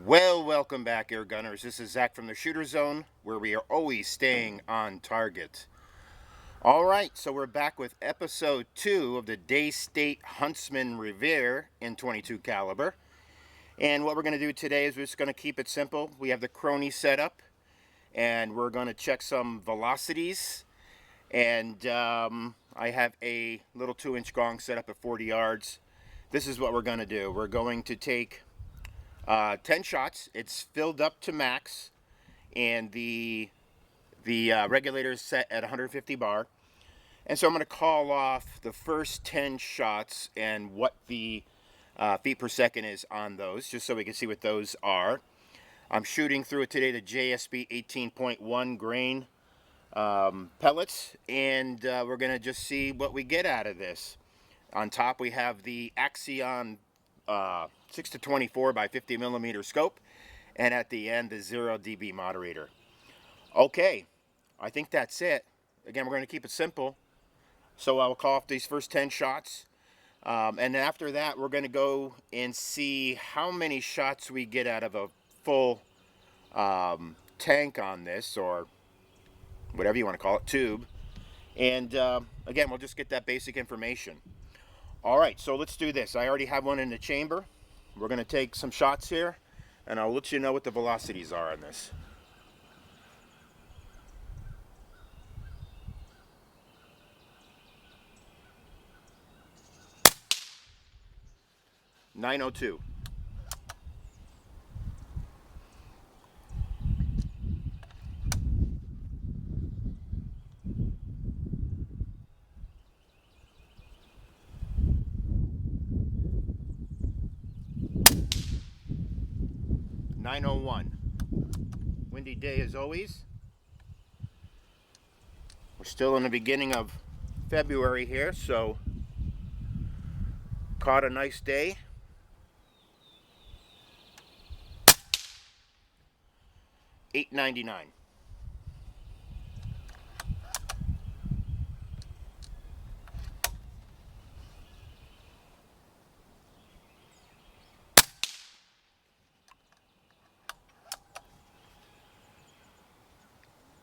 Well, welcome back, Air Gunners. This is Zach from the Shooter Zone, where we are always staying on target. All right, so we're back with episode 2 of the Daystate Huntsman Revere in 22 caliber. And what we're going to do today is we're just going to keep it simple. We have the crony set up, and we're going to check some velocities. And I have a little 2-inch gong set up at 40 yards. This is what we're going to do. We're going to take 10 shots. It's filled up to max, and the regulator is set at 150 bar. And so I'm going to call off the first 10 shots and what the feet per second is on those, just so we can see what those are. I'm shooting through it today the JSB 18.1 grain pellets, and we're going to just see what we get out of this. On top we have the Axeon 6 to 24 by 50 millimeter scope, and at the end the 0 dB moderator. Okay, I think that's it. Again, we're going to keep it simple, so I'll call off these first 10 shots, and after that we're going to go and see how many shots we get out of a full tank on this, or whatever you want to call it, tube. And again, we'll just get that basic information. Alright, so let's do this. I already have one in the chamber. We're going to take some shots here, and I'll let you know what the velocities are on this. .902. .901. Windy day as always. We're still in the beginning of February here, so caught a nice day. $8.99.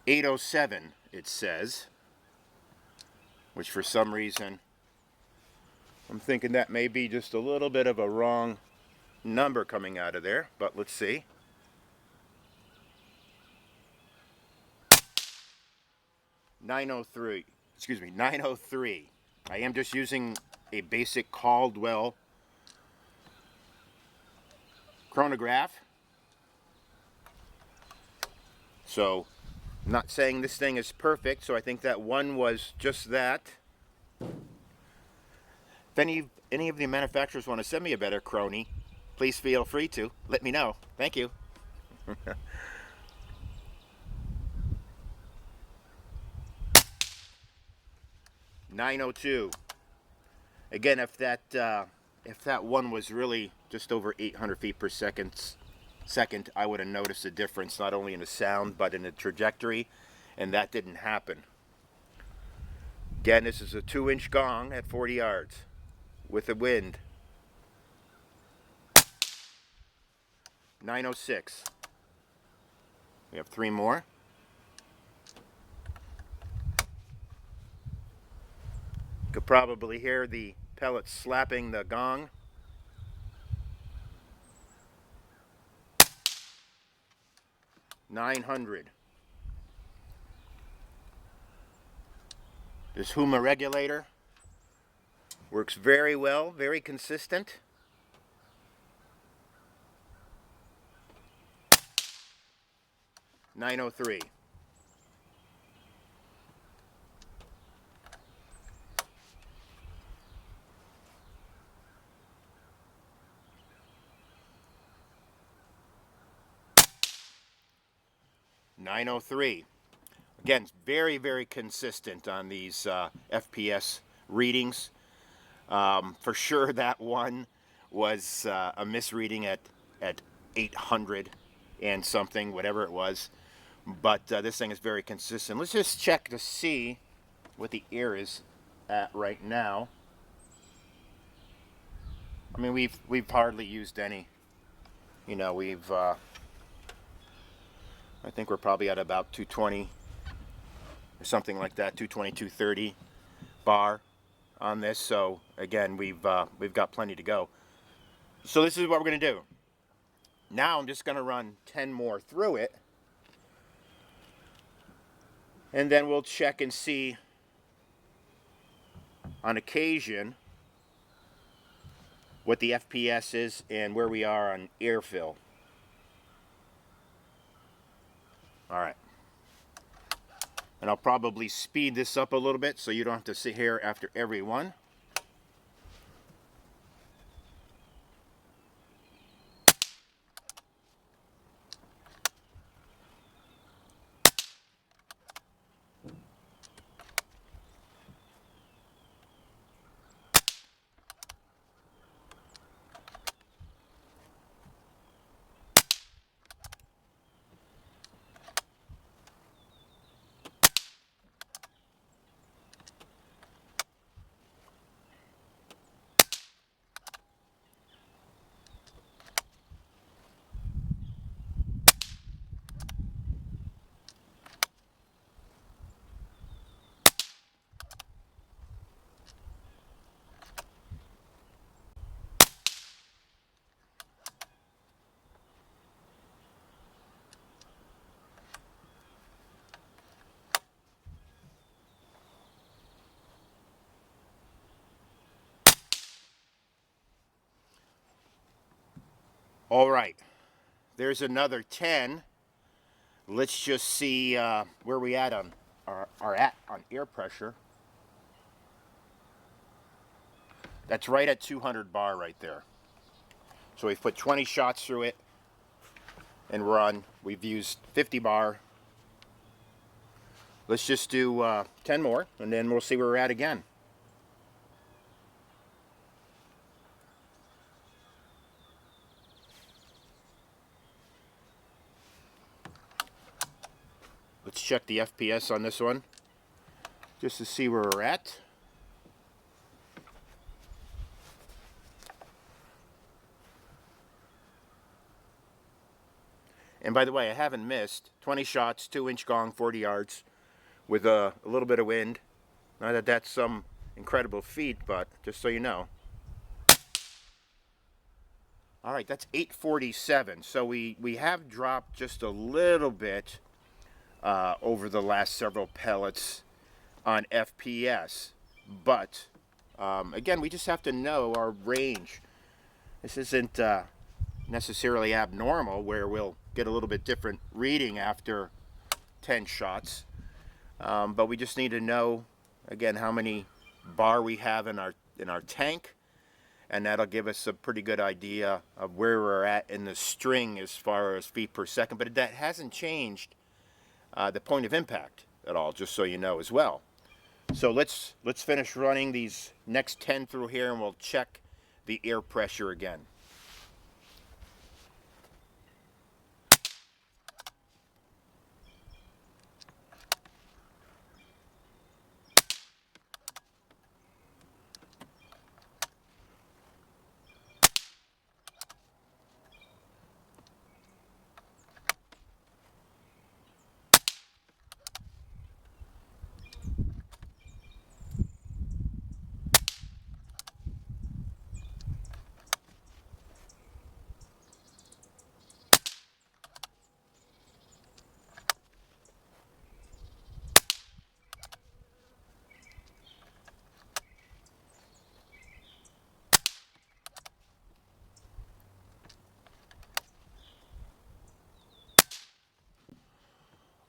$8.07 it says, which for some reason I'm thinking that may be just a little bit of a wrong number coming out of there, but let's see. $9.03. Excuse me, $9.03. I am just using a basic Caldwell chronograph. So, I'm not saying this thing is perfect, so I think that one was just that. If any of the manufacturers want to send me a better crony, please feel free to. Let me know. Thank you. $9.02. Again, if that one was really just over 800 feet per second, I would have noticed a difference not only in the sound but in the trajectory, and that didn't happen. Again, this is a 2-inch gong at 40 yards with the wind. $9.06. We have 3 more. You could probably hear the pellets slapping the gong. $900. This Huma regulator works very well, very consistent. $903. $903. Again, very, very consistent on these FPS readings. For sure that one was a misreading at 800 and something, whatever it was. But this thing is very consistent. Let's just check to see what the ear is at right now. I mean, we've hardly used any You know, we've, I think we're probably at about 220 or something like that, 220, 230 bar on this. So again, we've got plenty to go. So this is what we're going to do. Now I'm just going to run 10 more through it, and then we'll check and see on occasion what the FPS is and where we are on airfill. Alright. And I'll probably speed this up a little bit so you don't have to sit here after every one. All right, there's another 10. Let's just see where we at on on air pressure. That's right at 200 bar right there. So we've put 20 shots through it and run. We've used 50 bar. Let's just do 10 more, and then we'll see where we're at again. Let's check the FPS on this one, just to see where we're at. And by the way, I haven't missed. 20 shots, 2-inch gong, 40 yards, with a little bit of wind. Not that that's some incredible feat, but just so you know. All right, that's 847. So we have dropped just a little bit over the last several pellets on FPS. But, again, we just have to know our range. This isn't necessarily abnormal, where we'll get a little bit different reading after 10 shots. But we just need to know, again, how many bar we have in our tank, and that'll give us a pretty good idea of where we're at in the string as far as feet per second. But that hasn't changed the point of impact at all, just so you know as well. So let's finish running these next 10 through here, and we'll check the air pressure again.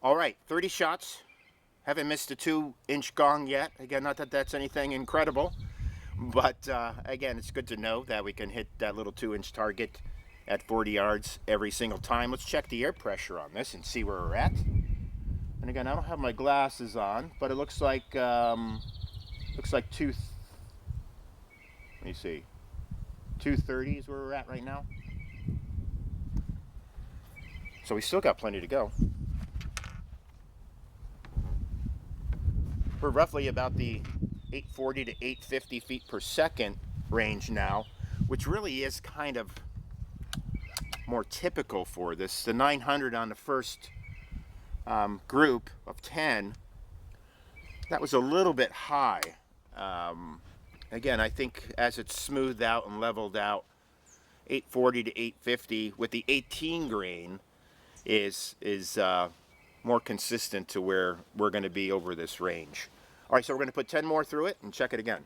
All right, 30 shots. Haven't missed a 2-inch gong yet. Again, not that that's anything incredible, but again, it's good to know that we can hit that little 2-inch target at 40 yards every single time. Let's check the air pressure on this and see where we're at. And again, I don't have my glasses on, but it looks like let me see, 230 is where we're at right now. So we still got plenty to go. We're roughly about the 840 to 850 feet per second range now, which really is kind of more typical for this. The 900 on the first group of 10, that was a little bit high. Again, I think as it's smoothed out and leveled out, 840 to 850 with the 18 grain is more consistent to where we're going to be over this range. All right, so we're going to put 10 more through it and check it again.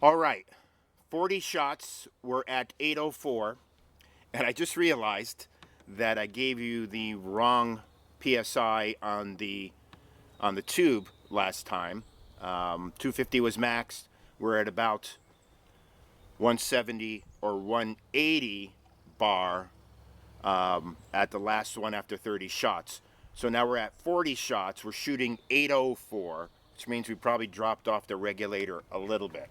All right, 40 shots. We're at 804, and I just realized that I gave you the wrong PSI on the tube last time. 250 was maxed. We're at about 170 or 180 bar at the last one after 30 shots. So now we're at 40 shots. We're shooting 804, which means we probably dropped off the regulator a little bit.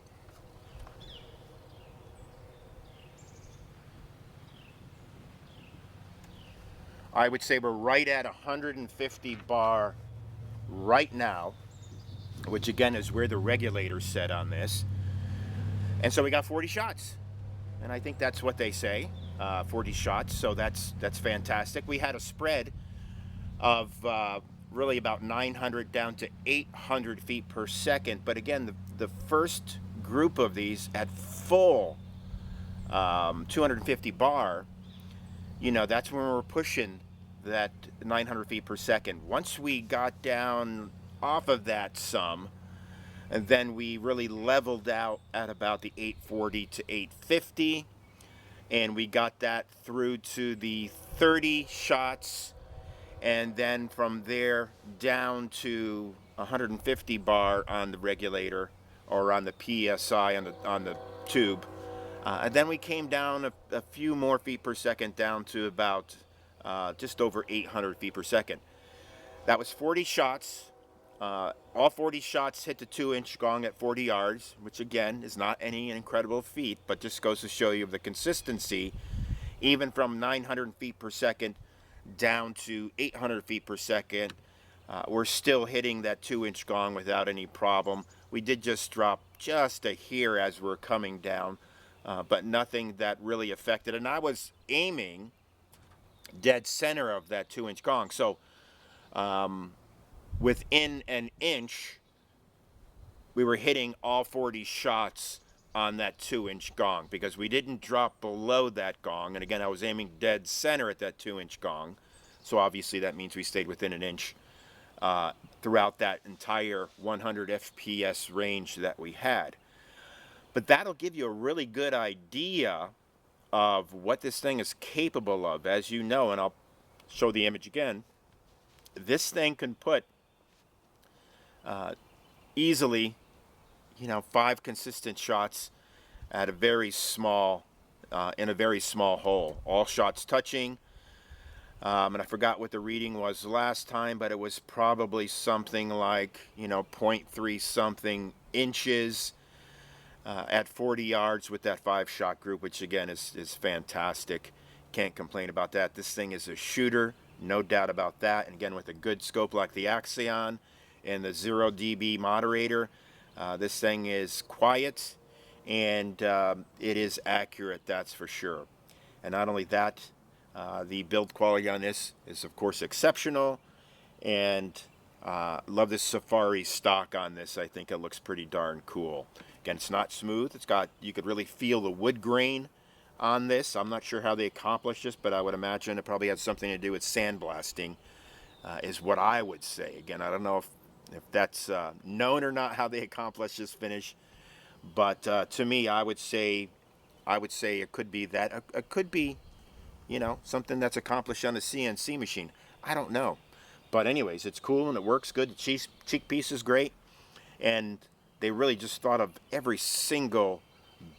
I would say we're right at 150 bar right now, which again is where the regulator's set on this. And so we got 40 shots. And I think that's what they say, 40 shots. So that's fantastic. We had a spread of really about 900 down to 800 feet per second. But again, the first group of these at full 250 bar, you know, that's when we're pushing that 900 feet per second. Once we got down off of that some, and then we really leveled out at about the 840 to 850, and we got that through to the 30 shots, and then from there down to 150 bar on the regulator or on the PSI on the tube. And then we came down a few more feet per second down to about just over 800 feet per second. That was 40 shots. All 40 shots hit the 2-inch gong at 40 yards, which again is not any incredible feat, but just goes to show you the consistency. Even from 900 feet per second down to 800 feet per second, we're still hitting that 2-inch gong without any problem. We did just drop just a hair as we're coming down, but nothing that really affected. And I was aiming dead center of that 2-inch gong. So within an inch, we were hitting all 40 shots on that 2-inch gong because we didn't drop below that gong. And again, I was aiming dead center at that 2-inch gong. So obviously that means we stayed within an inch throughout that entire 100 FPS range that we had. But that'll give you a really good idea of what this thing is capable of. As you know, and I'll show the image again, this thing can put easily, you know, 5 consistent shots at a very small, in a very small hole. All shots touching. And I forgot what the reading was last time, but it was probably something like, you know, 0.3 something inches at 40 yards with that 5-shot group, which again is fantastic. Can't complain about that. This thing is a shooter, no doubt about that. And again, with a good scope like the Axeon and the 0 dB moderator, this thing is quiet and it is accurate, that's for sure. And not only that, the build quality on this is of course exceptional, and love this safari stock on this. I think it looks pretty darn cool. Again, it's not smooth. It's got, you could really feel the wood grain on this. I'm not sure how they accomplished this, but I would imagine it probably had something to do with sandblasting, is what I would say. Again, I don't know if that's known or not how they accomplished this finish, but to me, I would say it could be that. It could be, something that's accomplished on a CNC machine. I don't know. But anyways, it's cool and it works good. The cheek piece is great. And they really just thought of every single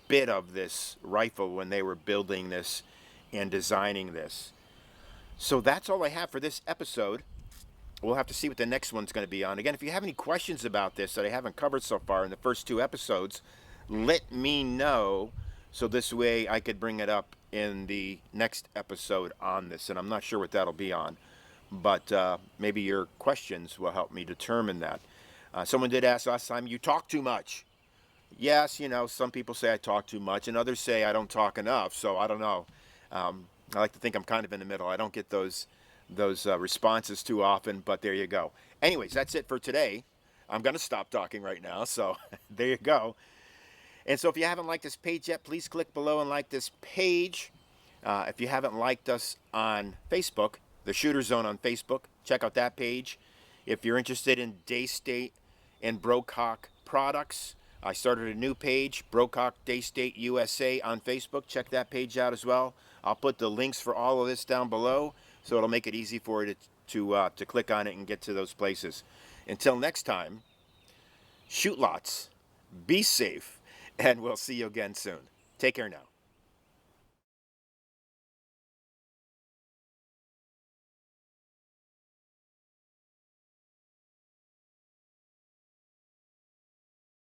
bit of this rifle when they were building this and designing this. So that's all I have for this episode. We'll have to see what the next one's going to be on. Again, if you have any questions about this that I haven't covered so far in the first 2 episodes, let me know, so this way I could bring it up in the next episode on this. And I'm not sure what that'll be on, but maybe your questions will help me determine that. Someone did ask last time, you talk too much. Yes, some people say I talk too much, and others say I don't talk enough, so I don't know. I like to think I'm kind of in the middle. I don't get those responses too often, but there you go. Anyways, that's it for today. I'm going to stop talking right now, so there you go. And so if you haven't liked this page yet, please click below and like this page. If you haven't liked us on Facebook, the Shooter Zone on Facebook, check out that page. If you're interested in Daystate and BroCock products, I started a new page, BroCock Daystate USA on Facebook. Check that page out as well. I'll put the links for all of this down below, so it'll make it easy for you to click on it and get to those places. Until next time, shoot lots, be safe, and we'll see you again soon. Take care now.